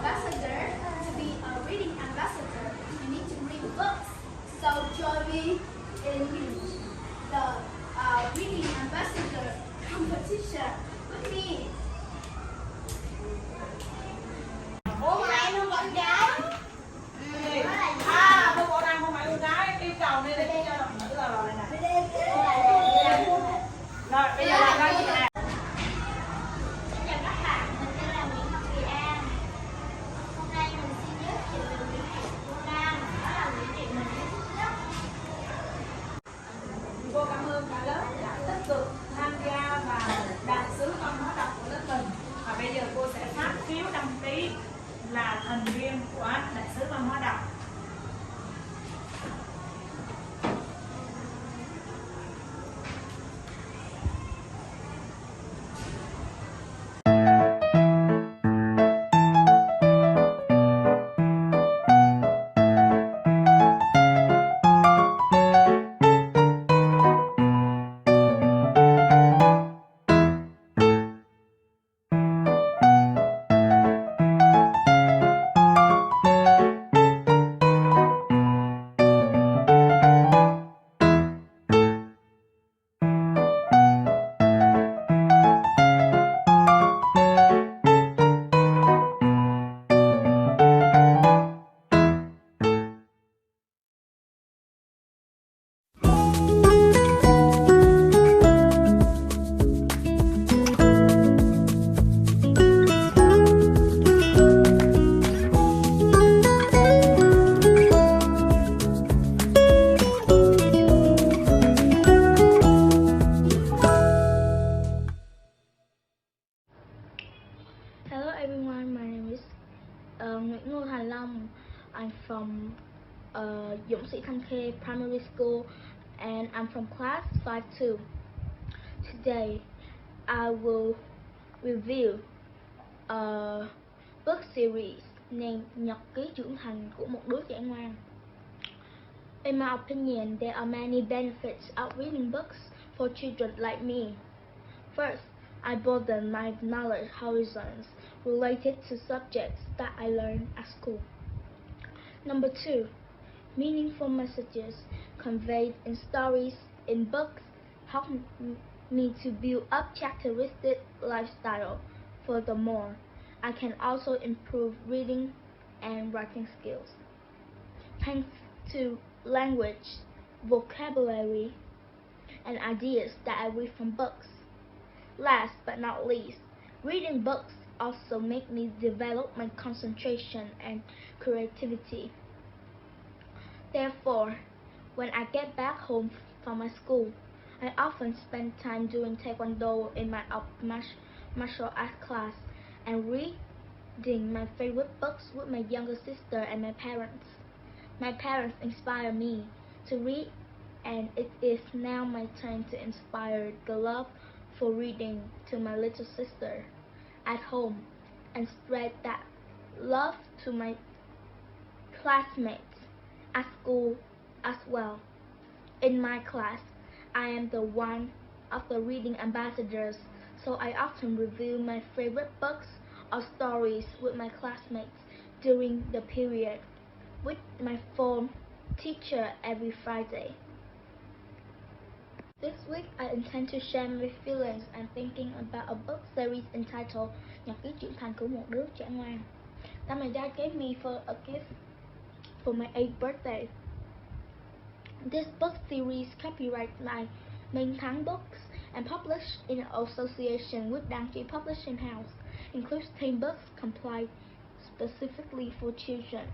ambassador, to be a reading ambassador, you need to read books. So join me in the reading ambassador competition with me. Ủa mà em không con gái. Tôi bộ đang không phải con gái, yêu cầu đây để cho đồng nữ là rồi nè. Rồi, bây giờ làm ra gì nè? Xin chào các bạn, mình tên là Nguyễn Thị An. Hôm nay mình xin giới thiệu về Nguyễn Thị của Nam, đó là Nguyễn Thị mình yêu thích nhất. Cô cảm ơn cả lớp đã tích cực tham gia vào đại sứ văn hóa đọc của lớp mình. Và bây giờ cô sẽ phát phiếu đăng ký là thành viên của đại sứ văn hóa đọc. Hello everyone, my name is Nguyễn Thành. I'm from Dũng Thanh Primary School and I'm from class 5-2. Today I will review a book series named Nhật ký trưởng thành của một đứa trẻ ngoan. In my opinion, there are many benefits of reading books for children like me. First, I broaden my knowledge horizons related to subjects that I learn at school. Number 2, meaningful messages conveyed in stories in books help me to build up characteristic lifestyle. Furthermore, I can also improve reading and writing skills, thanks to language, vocabulary, and ideas that I read from books. Last but not least, reading books also make me develop my concentration and creativity. Therefore, when I get back home from my school, I often spend time doing taekwondo in my martial arts class and reading my favorite books with my younger sister and my parents. My parents inspire me to read, and it is now my turn to inspire the love for reading to my little sister at home and spread that love to my classmates at school as well. In my class, I am the one of the reading ambassadors, so I often review my favorite books or stories with my classmates during the period with my form teacher every Friday. This week, I intend to share my feelings and thinking about a book series entitled Nhật ký trưởng thành của một đứa trẻ ngoan that my dad gave me for a gift for my 8th birthday. This book series copyright by Minh Thắng Books and published in association with Đăng Ký Publishing House, includes 10 books compiled specifically for children.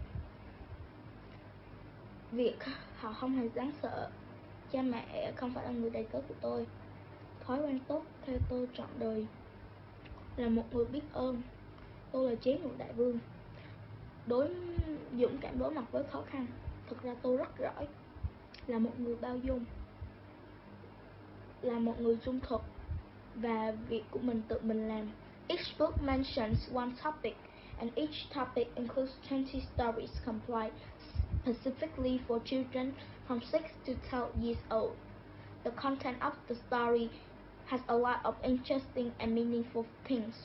Việc họ không hề đáng sợ. Cha mẹ không phải là người đầy tớ của tôi. Thói quen tốt theo tôi trọn đời là một người biết ơn. Tôi là chế ngự đại vương, dũng cảm đối mặt với khó khăn. Thực ra tôi rất giỏi. Là một người bao dung, là một người trung thực, và việc của mình tự mình làm. Each book mentions one topic, and each topic includes 20 stories compiled specifically for children from 6 to 12 years old. The content of the story has a lot of interesting and meaningful things.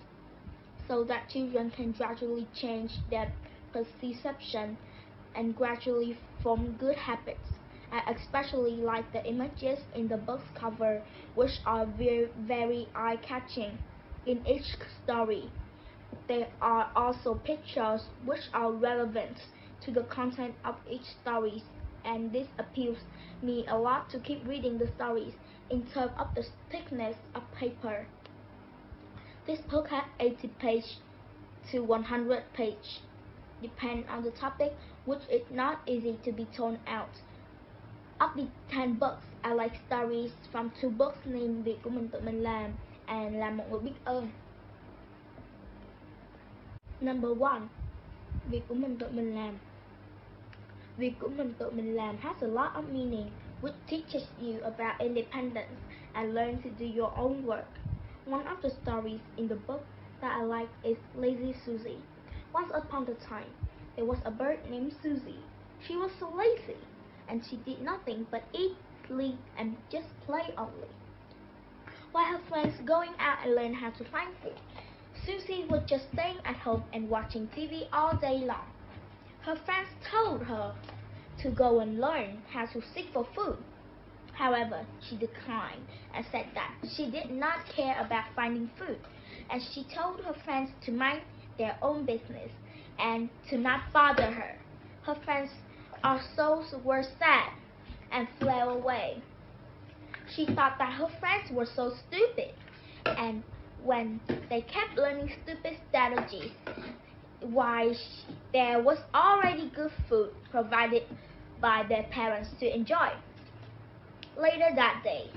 so that children can gradually change their perception and gradually form good habits. I especially like the images in the book's cover, which are very eye-catching. In each story, there are also pictures which are relevant to the content of each story, and this appeals me a lot to keep reading the stories in terms of the thickness of paper. This book has 80 pages to 100 pages, depending on the topic, which is not easy to be torn out. Of the 10 books, I like stories from 2 books named Việc của mình tự mình làm and Làm một người biết ơn. Number 1. Việc của mình tự mình làm. Việc của mình tự mình làm has a lot of meaning, which teaches you about independence and learn to do your own work. One of the stories in the book that I like is Lazy Susie. Once upon a time, there was a bird named Susie. She was so lazy, and she did nothing but eat, sleep, and just play only. While her friends going out and learn how to find food, Susie was just staying at home and watching TV all day long. Her friends told her to go and learn how to seek for food. However, she declined and said that she did not care about finding food, and she told her friends to mind their own business and to not bother her. Her friends also were sad and flew away. She thought that her friends were so stupid, and when they kept learning stupid strategies, while there was already good food provided by their parents to enjoy. Later that day,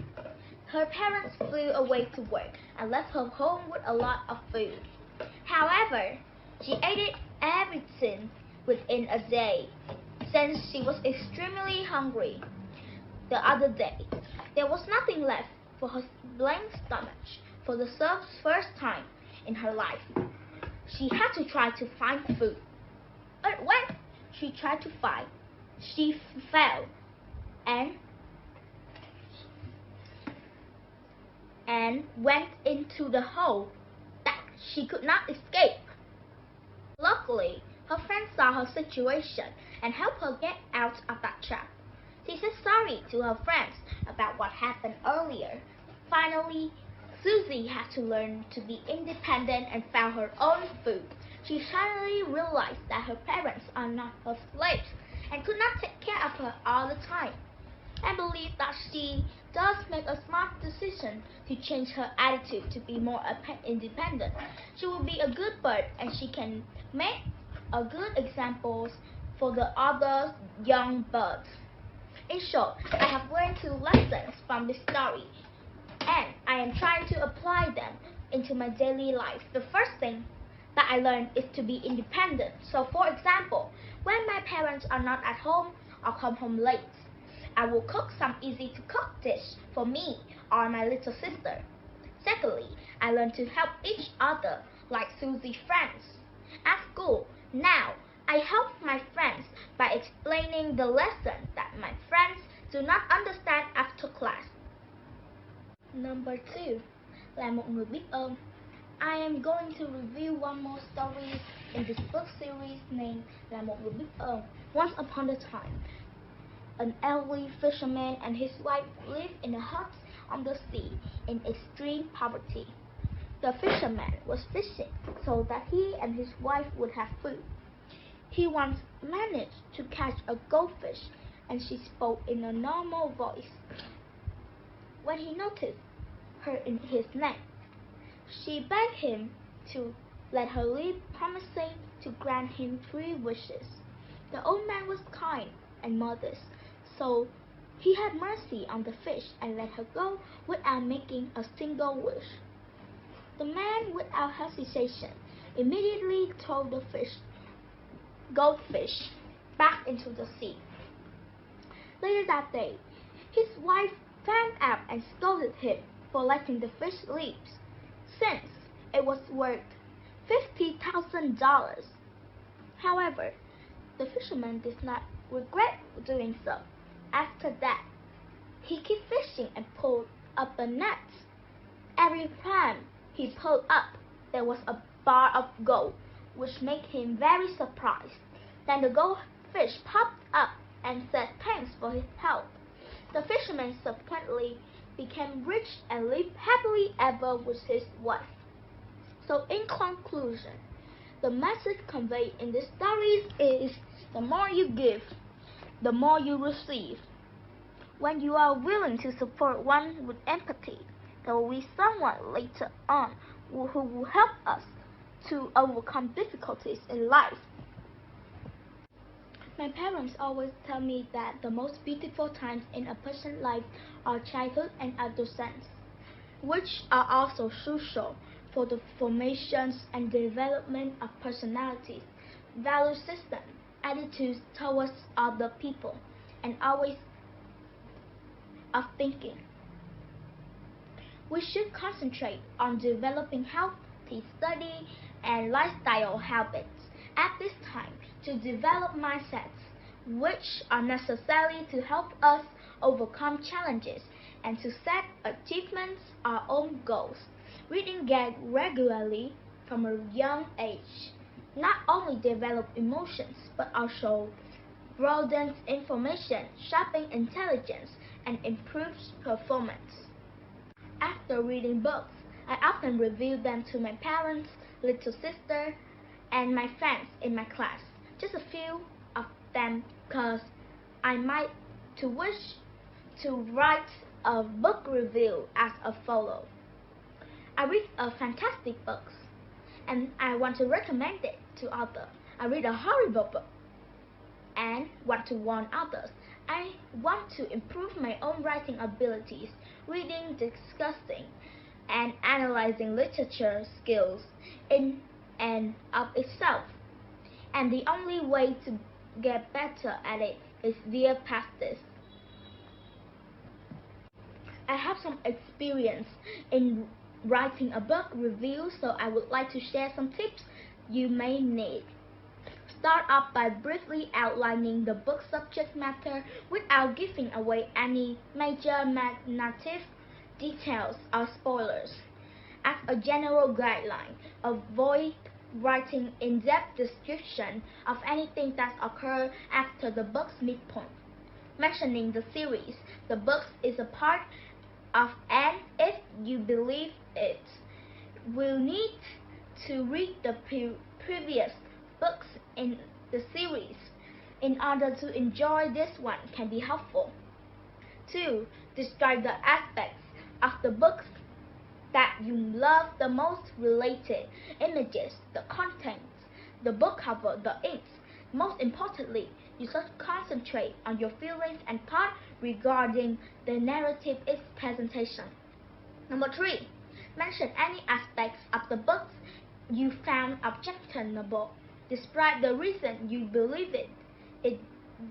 her parents flew away to work and left her home with a lot of food. However, she ate everything within a day, since she was extremely hungry. The other day, there was nothing left for her blank stomach for the first time in her life. She had to try to find food. But when she tried to find, she fell and went into the hole that she could not escape. Luckily, her friends saw her situation and helped her get out of that trap. She said sorry to her friends about what happened earlier. Finally, Susie had to learn to be independent and found her own food. She suddenly realized that her parents are not her slaves and could not take care of her all the time. I believe that she does make a smart decision to change her attitude to be more independent. She will be a good bird, and she can make a good example for the other young birds. In short, I have learned 2 lessons from this story, and I am trying to apply them into my daily life. The first thing that I learned is to be independent. So for example, when my parents are not at home or come home late, I will cook some easy to cook dish for me or my little sister. Secondly, I learned to help each other like Susie's friends. At school, now I help my friends by explaining the lesson that my friends do not understand after class. Number 2. Là một người biết ơn. I am going to review one more story in this book series named Là một người biết ơn. Once upon a time, an elderly fisherman and his wife lived in a hut on the sea in extreme poverty. The fisherman was fishing so that he and his wife would have food. He once managed to catch a goldfish, and she spoke in a normal voice. When he noticed her in his net, she begged him to let her live, promising to grant him 3 wishes. The old man was kind and modest, so he had mercy on the fish and let her go without making a single wish. The man, without hesitation, immediately threw the goldfish back into the sea. Later that day, his wife found out and scolded him for letting the fish live, since it was worth $50,000. However, the fisherman did not regret doing so. After that, he kept fishing and pulled up a net. Every time he pulled up there was a bar of gold, which made him very surprised. Then the goldfish popped up and said thanks for his help. The fisherman subsequently became rich and lived happily ever with his wife. So in conclusion, the message conveyed in this story is the more you give, the more you receive. When you are willing to support one with empathy, there will be someone later on who will help us to overcome difficulties in life. My parents always tell me that the most beautiful times in a person's life are childhood and adolescence, which are also crucial for the formations and development of personalities, value system, attitudes towards other people, and always of thinking. We should concentrate on developing healthy study and lifestyle habits at this time to develop mindsets which are necessary to help us overcome challenges and to set achievements our own goals. Reading regularly from a young age not only develops emotions but also broadens information, sharpens intelligence, and improves performance. After reading books, I often review them to my parents, little sister, and my friends in my class. Just a few of them because I might wish to write a book review as follows. I read a fantastic book and I want to recommend it to others. I read a horrible book and want to warn others. I want to improve my own writing abilities, reading, discussing, and analyzing literature skills in and of itself. And the only way to get better at it is via practice. I have some experience in writing a book review, so I would like to share some tips you may need. Start off by briefly outlining the book subject matter without giving away any major narrative details or spoilers. As a general guideline, avoid writing in-depth description of anything that occurs after the book's midpoint. Mentioning the series the book is a part of, and if you believe it will need to read the previous books in the series in order to enjoy this one can be helpful. 2. Describe the aspects of the books that you love the most, related images, the contents, the book cover, the inks. Most importantly, you should concentrate on your feelings and thoughts regarding the narrative its presentation. Number 3. Mention any aspects of the books you found objectionable. Describe the reason you believe it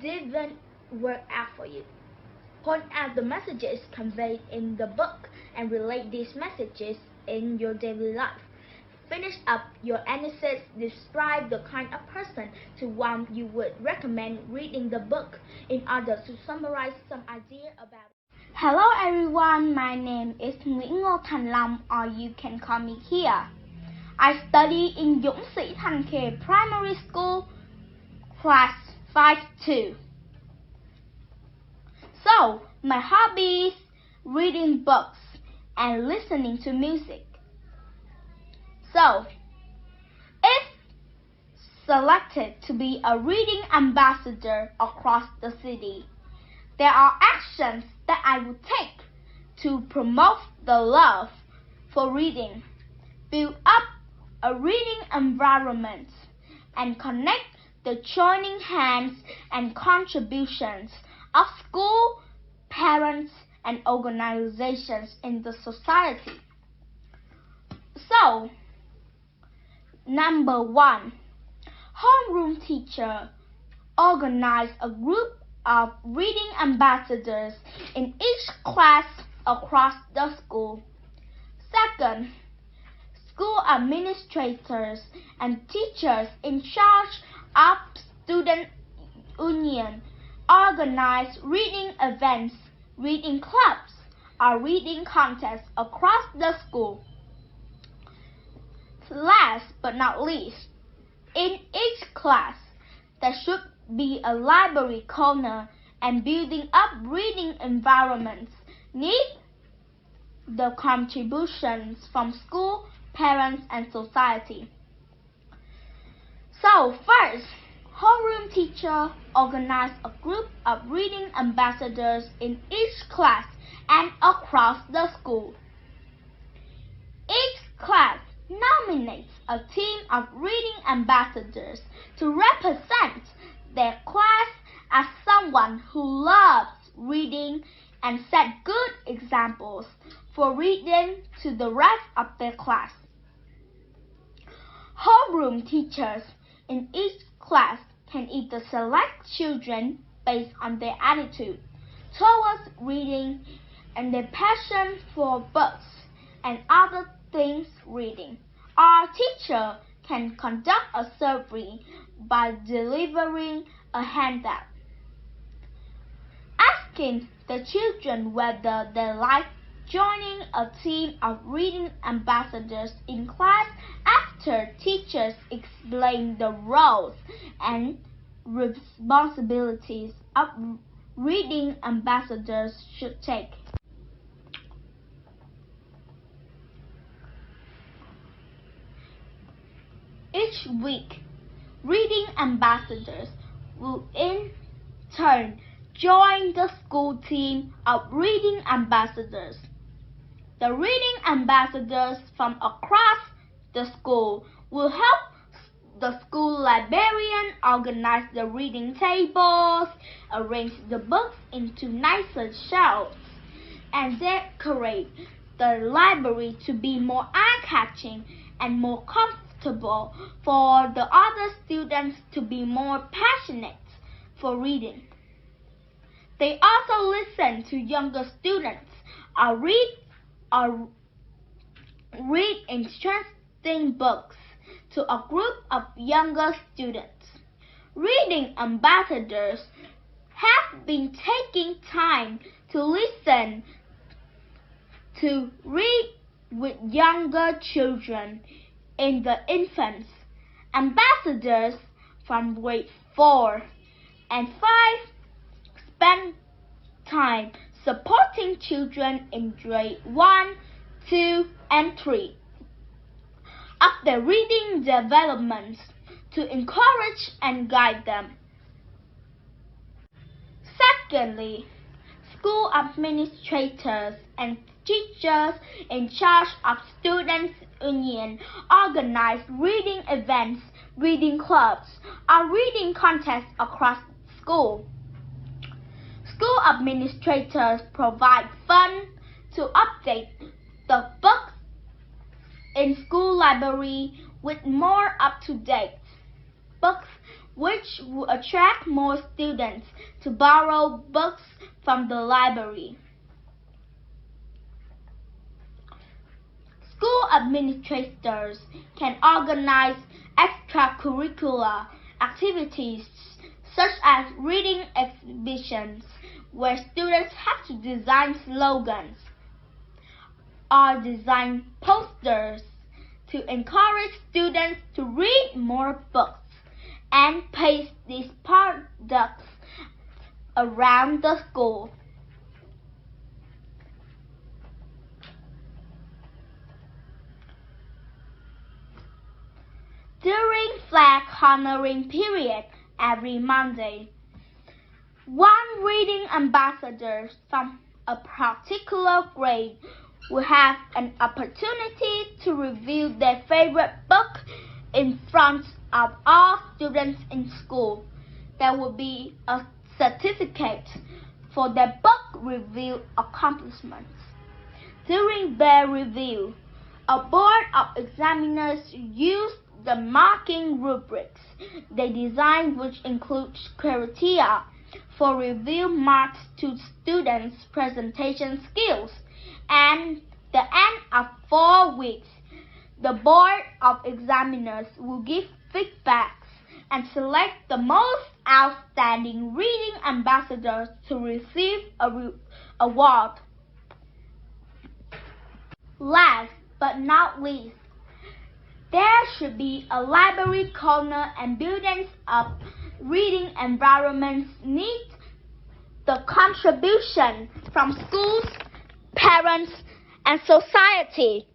didn't work out for you. Point out the messages conveyed in the book and relate these messages in your daily life. Finish up your analysis. Describe the kind of person to whom you would recommend reading the book in order to summarize some idea about it. Hello everyone, my name is Nguyễn Thành, or you can call me here. I study in Dũng Sĩ Thanh Primary School, class 5-2. So, my hobby is reading books and listening to music. So, if selected to be a reading ambassador across the city, there are actions that I would take to promote the love for reading, build up a reading environment, and connect the joining hands and contributions of school, parents, and organizations in the society. So, number 1, homeroom teacher organize a group of reading ambassadors in each class across the school. Second, school administrators and teachers in charge of student union organize reading events, reading clubs, or reading contests across the school. Last but not least, in each class, there should be a library corner, and building up reading environments need the contributions from school, parents, and society. So first, homeroom teacher organized a group of reading ambassadors in each class and across the school. Each class nominates a team of reading ambassadors to represent their class as someone who loves reading and set good examples for reading to the rest of their class. Homeroom teachers in each class can either select children based on their attitude towards reading and their passion for books and other things reading. Our teacher can conduct a survey by delivering a handout, asking the children whether they like joining a team of reading ambassadors in class after teachers explain the roles and responsibilities of reading ambassadors should take. Each week, reading ambassadors will in turn join the school team of reading ambassadors. The reading ambassadors from across the school will help the school librarian organize the reading tables, arrange the books into nicer shelves, and decorate the library to be more eye-catching and more comfortable for the other students to be more passionate for reading. They also listen to younger students or read interesting books to a group of younger students. Reading ambassadors have been taking time to listen to read with younger children in the infants. Ambassadors from grade 4 and 5 spend time supporting children in grade 1, 2, and 3 of their reading development to encourage and guide them. Secondly, school administrators and teachers in charge of students' union organize reading events, reading clubs, or reading contests across school. School administrators provide funds to update the books in school library with more up-to-date books, which will attract more students to borrow books from the library. School administrators can organize extracurricular activities such as reading exhibitions where students have to design slogans or design posters to encourage students to read more books and paste these products around the school. During flag honoring period every Monday, one reading ambassador from a particular grade will have an opportunity to review their favorite book in front of all students in school. There will be a certificate for their book review accomplishments. During their review, a board of examiners use the marking rubrics they designed, which includes criteria for review marks to students' presentation skills. And the end of 4 weeks, the board of examiners will give feedbacks and select the most outstanding reading ambassadors to receive a award. Last but not least, There should be a library corner and buildings of reading environments need the contribution from schools, parents, and society.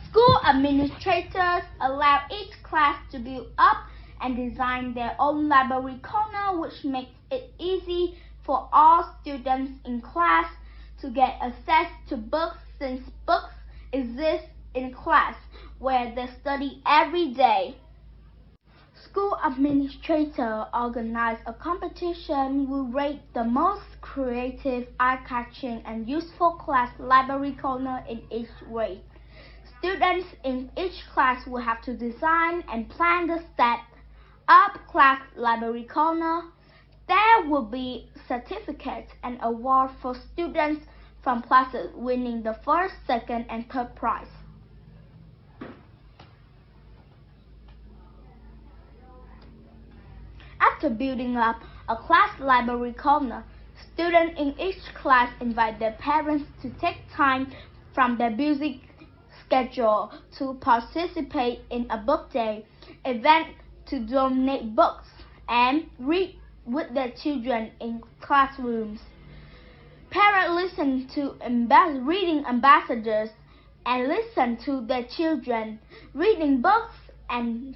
School administrators allow each class to build up and design their own library corner, which makes it easy for all students in class to get access to books, since books exist in class where they study every day. School administrators organize a competition who rate the most creative, eye-catching, and useful class library corner in each grade. Students in each class will have to design and plan the set-up class library corner. There will be certificates and awards for students from classes winning the first, second, and third prize. After building up a class library corner, students in each class invite their parents to take time from their busy schedule to participate in a book day event to donate books and read with their children in classrooms. Parents listen to reading ambassadors and listen to their children reading books, and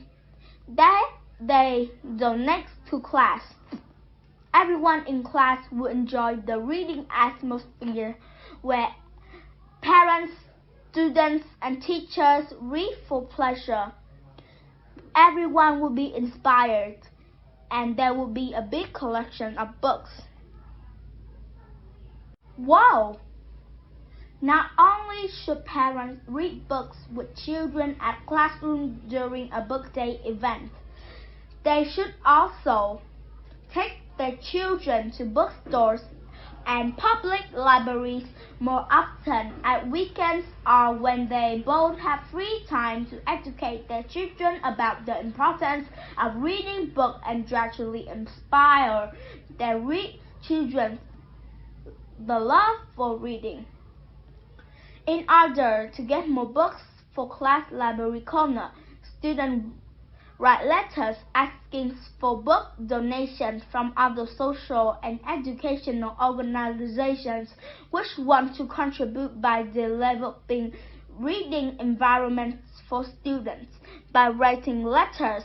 they donate to class. Everyone in class will enjoy the reading atmosphere where parents, students, and teachers read for pleasure. Everyone will be inspired, and there will be a big collection of books. Wow! Not only should parents read books with children at classroom during a book day event, they should also take their children to bookstores and public libraries more often at weekends or when they both have free time to educate their children about the importance of reading books and gradually inspire their children the love for reading. In order to get more books for class library corner, students write letters asking for book donations from other social and educational organizations which want to contribute by developing reading environments for students. By writing letters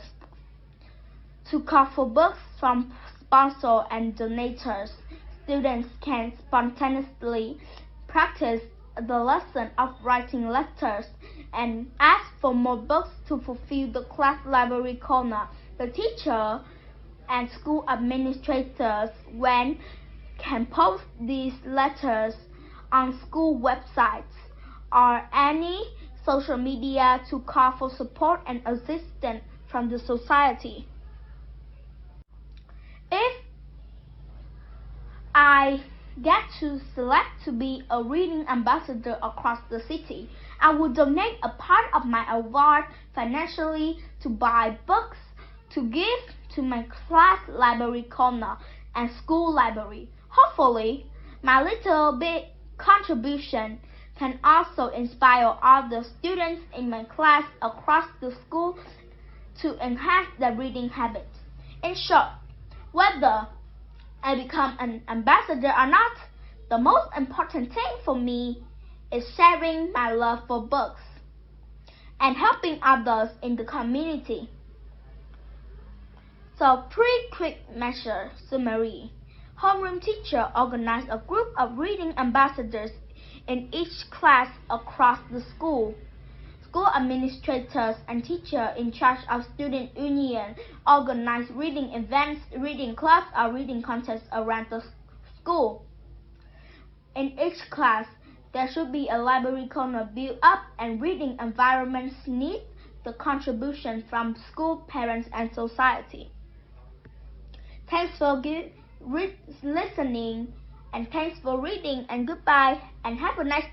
to call for books from sponsors and donors, students can spontaneously practice the lesson of writing letters and ask for more books to fulfill the class library corner. The teacher and school administrators can post these letters on school websites or any social media to call for support and assistance from the society. If I get to select to be a reading ambassador across the city, I will donate a part of my award financially to buy books to give to my class library corner and school library. Hopefully, my little bit contribution can also inspire other students in my class across the school to enhance their reading habits. In short, whether I become an ambassador or not, the most important thing for me is sharing my love for books and helping others in the community. So, quick measure summary. Homeroom teacher organized a group of reading ambassadors in each class across the school. School administrators and teachers in charge of student union organize reading events, reading clubs, or reading contests around the school. In each class, there should be a library corner built up, and reading environments need the contribution from school, parents, and society. Thanks for listening, and thanks for reading, and goodbye, and have a nice day.